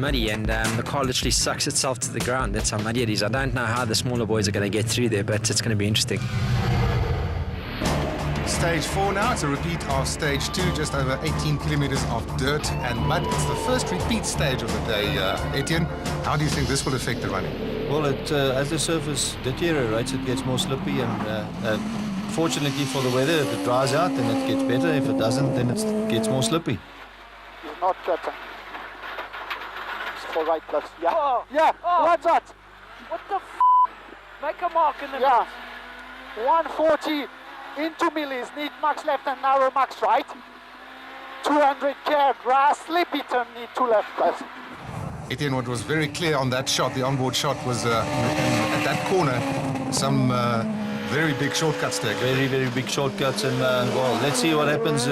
muddy, and the car literally sucks itself to the ground. That's how muddy it is. I don't know how the smaller boys are going to get through there, but it's going to be interesting. Stage 4 now, it's a repeat of stage 2, just over 18 kilometers of dirt and mud. It's the first repeat stage of the day, Etienne. How do you think this will affect the running? Well, as the surface deteriorates, it gets more slippy, and fortunately for the weather, if it dries out, then it gets better. If it doesn't, then it gets more slippy. He's not cutting. It's for right plus. Yeah. Oh. Yeah. Oh. What's that? What the f? Make a mark in the yeah. 140 into millies. Need max left and narrow max right. 200 care grass slippy turn. Need 2 left plus. Etienne, what was very clear on that shot, the onboard shot, was at that corner, some very big shortcuts there. Very, very big shortcuts, and well, let's see what happens,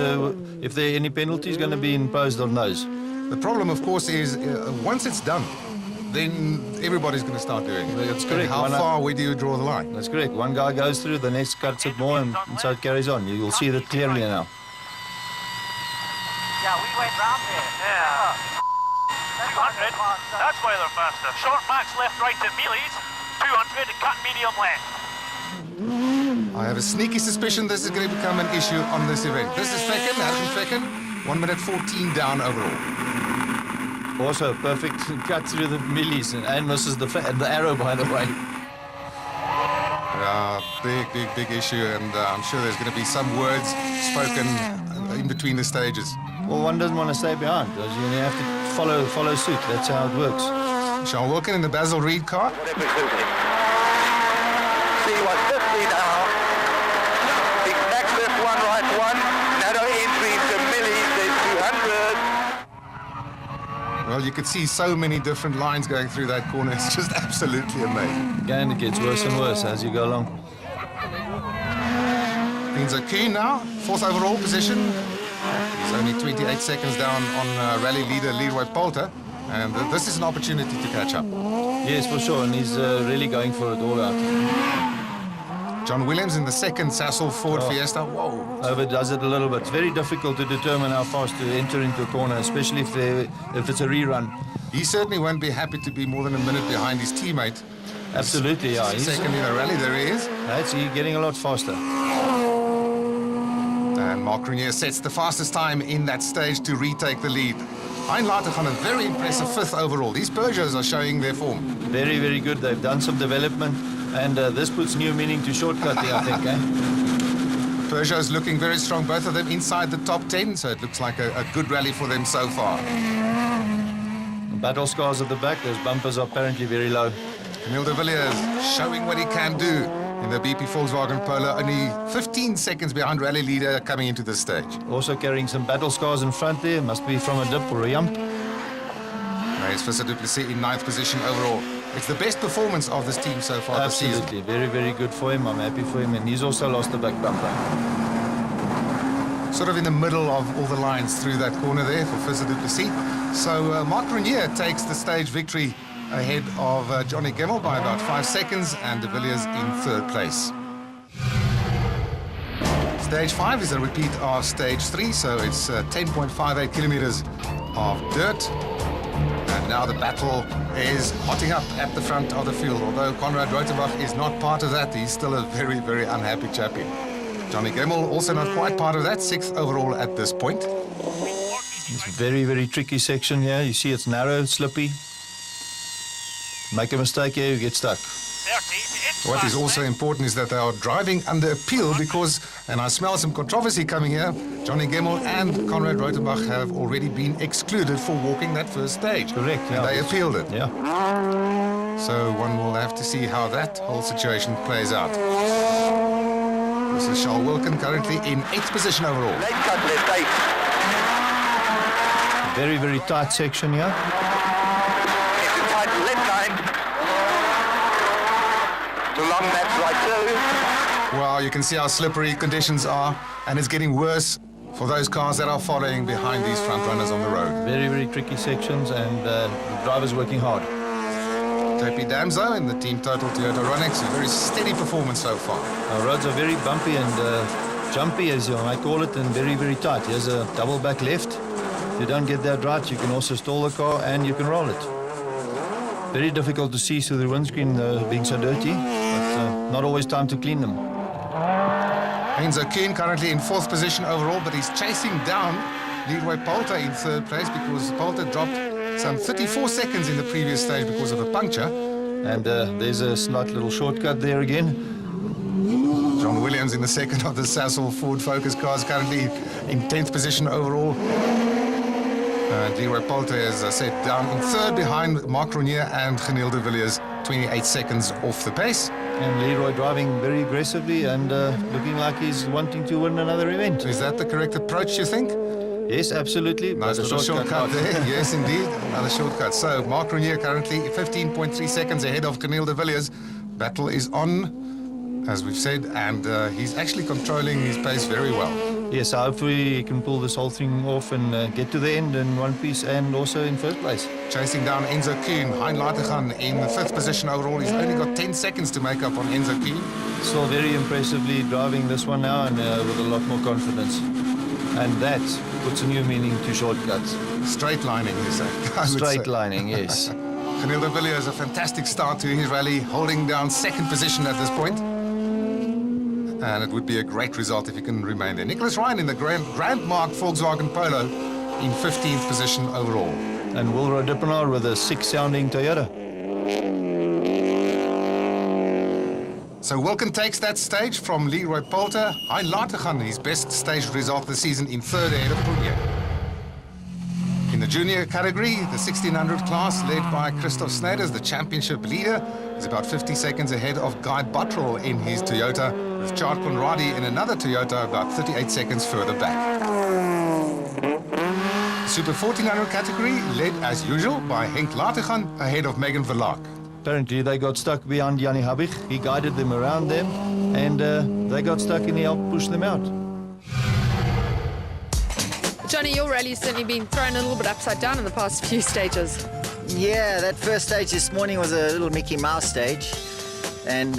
if there are any penalties going to be imposed on those. The problem, of course, is once it's done, then everybody's going to start doing it. That's correct. And where do you draw the line? That's correct. One guy goes through, the next cuts it more, and so it carries on. You'll see that clearly now. Yeah, we went round there. Yeah. 200, that's why they're faster. Short max left, right at Mealy's. 200 and cut medium left. I have a sneaky suspicion this is going to become an issue on this event. This is Fecken, Harrison Fecken, 1 minute 14 down overall. Also, perfect cut through the millies and misses the arrow, by the way. Big issue, and I'm sure there's going to be some words spoken in between the stages. Well, one doesn't want to stay behind, because you have to follow suit. That's how it works. Sean Wilkin in the Basil Reed car. C150 now. Big next left, 1 right, 1. Narrow entry to millies, there's 200. Well, you could see so many different lines going through that corner. It's just absolutely amazing. Again, it gets worse and worse as you go along. Pinzo Kuhn now, 4th overall position. He's only 28 seconds down on rally leader Leroy Poulter, and this is an opportunity to catch up. Yes, for sure, and he's really going for it all out. John Williams in the 2nd Sasol Ford Fiesta. Whoa. Overdoes it a little bit. It's very difficult to determine how fast to enter into a corner, especially if it's a rerun. He certainly won't be happy to be more than a minute behind his teammate. Absolutely, yeah. He's second in the rally, there he is. That's getting a lot faster. And Mark Renier sets the fastest time in that stage to retake the lead. Heinlater on a very impressive 5th overall. These Peugeots are showing their form. Very, very good. They've done some development, and this puts new meaning to shortcutting, I think. Peugeot's looking very strong, both of them inside the top 10, so it looks like a good rally for them so far. Battle scars at the back. Those bumpers are apparently very low. Camille de Villiers showing what he can do in the BP Volkswagen Polo, only 15 seconds behind rally leader coming into this stage. Also carrying some battle scars in front there. Must be from a dip or a jump. Nice Visser du Plessis in 9th position overall. It's the best performance of this team so far this season. Absolutely. Very, very good for him. I'm happy for him. And he's also lost the back bumper. Sort of in the middle of all the lines through that corner there for Visser du Plessis. So Mark Renier takes the stage victory ahead of Johnny Gemmell by about 5 seconds, and de Villiers in 3rd place. Stage 5 is a repeat of stage 3, so it's 10.58 kilometers of dirt. And now the battle is hotting up at the front of the field. Although Conrad Rothenbach is not part of that, he's still a very, very unhappy chappie. Johnny Gemmell also not quite part of that, 6th overall at this point. It's a very, very tricky section here. You see it's narrow, slippy. Make a mistake here, you get stuck. What is also important is that they are driving under appeal because, and I smell some controversy coming here, Johnny Gemmell and Conrad Rothenbach have already been excluded for walking that first stage. Correct, yeah. And they appealed it. Yeah. So one will have to see how that whole situation plays out. This is Charles Wilkin, currently in 8th position overall. Late cut, left 8. Very, very tight section here. Into tight left line. To long left right 2. Well, you can see how slippery conditions are, and it's getting worse for those cars that are following behind these front runners on the road. Very, very tricky sections, and the driver's working hard. JP Damso in the Team Total Toyota Ronex, a very steady performance so far. Our roads are very bumpy and jumpy, as you might call it, and very, very tight. Here's a double back left, you don't get that right, you can also stall the car and you can roll it. Very difficult to see through the windscreen being so dirty, but not always time to clean them. Enzo Kuhn currently in 4th position overall, but he's chasing down Leroy Poulter in 3rd place because Poulter dropped some 34 seconds in the previous stage because of a puncture. And there's a slight little shortcut there again. John Williams in the second of the Sasol Ford Focus cars, currently in 10th position overall. Leroy Poulter, as I said, down in 3rd behind Marc Renier and Genil de Villiers, 28 seconds off the pace. And Leroy driving very aggressively and looking like he's wanting to win another event. Is that the correct approach, you think? Yes, absolutely. Nice little shortcut there. Yes, indeed. Another shortcut. So, Marc Renier currently 15.3 seconds ahead of Genil de Villiers. Battle is on, as we've said, and he's actually controlling his pace very well. Yes, hopefully he can pull this whole thing off and get to the end in one piece and also in 1st place. Chasing down Enzo Kuhn, Hein Lategan in 5th position overall. He's only got 10 seconds to make up on Enzo Kuhn. Still very impressively driving this one now and with a lot more confidence. And that puts a new meaning to shortcuts. Straight lining, you say? Straight lining, yes. Genil de Villiers, a fantastic start to his rally, holding down 2nd position at this point. And it would be a great result if he can remain there. Nicholas Ryan in the Grand Mark Volkswagen Polo in 15th position overall. And Will Rodippenaar with a 6-sounding Toyota. So Wilken takes that stage from Leroy Poulter. Hein Lategan, his best stage result this season, in 3rd ahead of Prunier. In the junior category, the 1600 class, led by Christoph Sneyders, the championship leader, is about 50 seconds ahead of Guy Buttrell in his Toyota, with Chad Conradi in another Toyota about 38 seconds further back. Super 1400 category, led as usual by Henk Lategan, ahead of Megan Verlaak. Apparently they got stuck behind Jannie Habig. He guided them around them and they got stuck and he helped push them out. Johnny, your rally's certainly been thrown a little bit upside down in the past few stages. Yeah, that first stage this morning was a little Mickey Mouse stage. And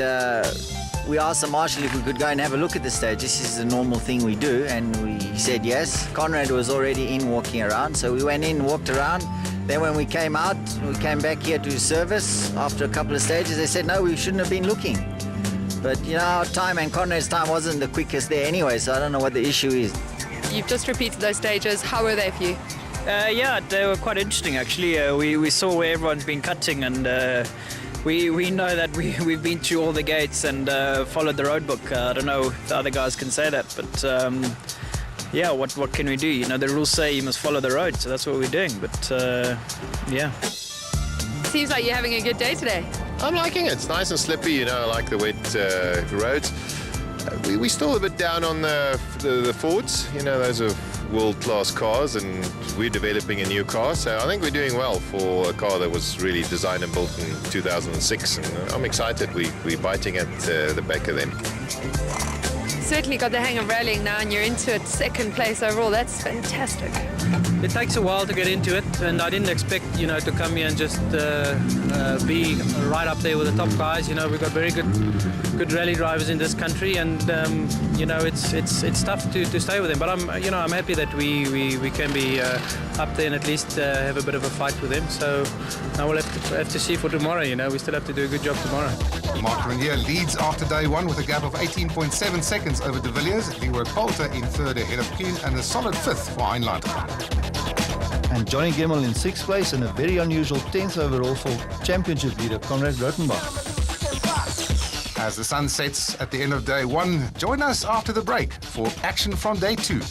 we asked the marshal if we could go and have a look at the stage. This is the normal thing we do. And we said yes. Conrad was already in walking around. So we went in, walked around. Then when we came out, we came back here to service after a couple of stages. They said, no, we shouldn't have been looking. But, you know, our time and Conrad's time wasn't the quickest there anyway, so I don't know what the issue is. You've just repeated those stages. How were they for you? Yeah, they were quite interesting, actually. We saw where everyone's been cutting, and we know that we've been through all the gates and followed the road book. I don't know if the other guys can say that, but yeah, what can we do? You know, the rules say you must follow the road, so that's what we're doing. But yeah. Seems like you're having a good day today. I'm liking it. It's nice and slippy, you know. I like the wet roads. We're still a bit down on the Fords. You know, those are world-class cars, and we're developing a new car. So I think we're doing well for a car that was really designed and built in 2006. And I'm excited. We're biting at the back of them. Certainly got the hang of rallying now, and you're into it, 2nd place overall. That's fantastic. It takes a while to get into it, and I didn't expect, you know, to come here and just be right up there with the top guys. You know, we've got very good rally drivers in this country, and you know, it's tough to stay with them. But I'm happy that we can be up there and at least have a bit of a fight with them. So now we'll have to see for tomorrow. You know, we still have to do a good job tomorrow. Marc Renier leads after day 1 with a gap of 18.7 seconds over de Villiers. Leroy Poulter in 3rd ahead of Kuhn, and a solid 5th for Hein Lategan. And Johnny Gemmell in 6th place and a very unusual 10th overall for championship leader Conrad Rottenbach. As the sun sets at the end of day 1, join us after the break for action from day 2.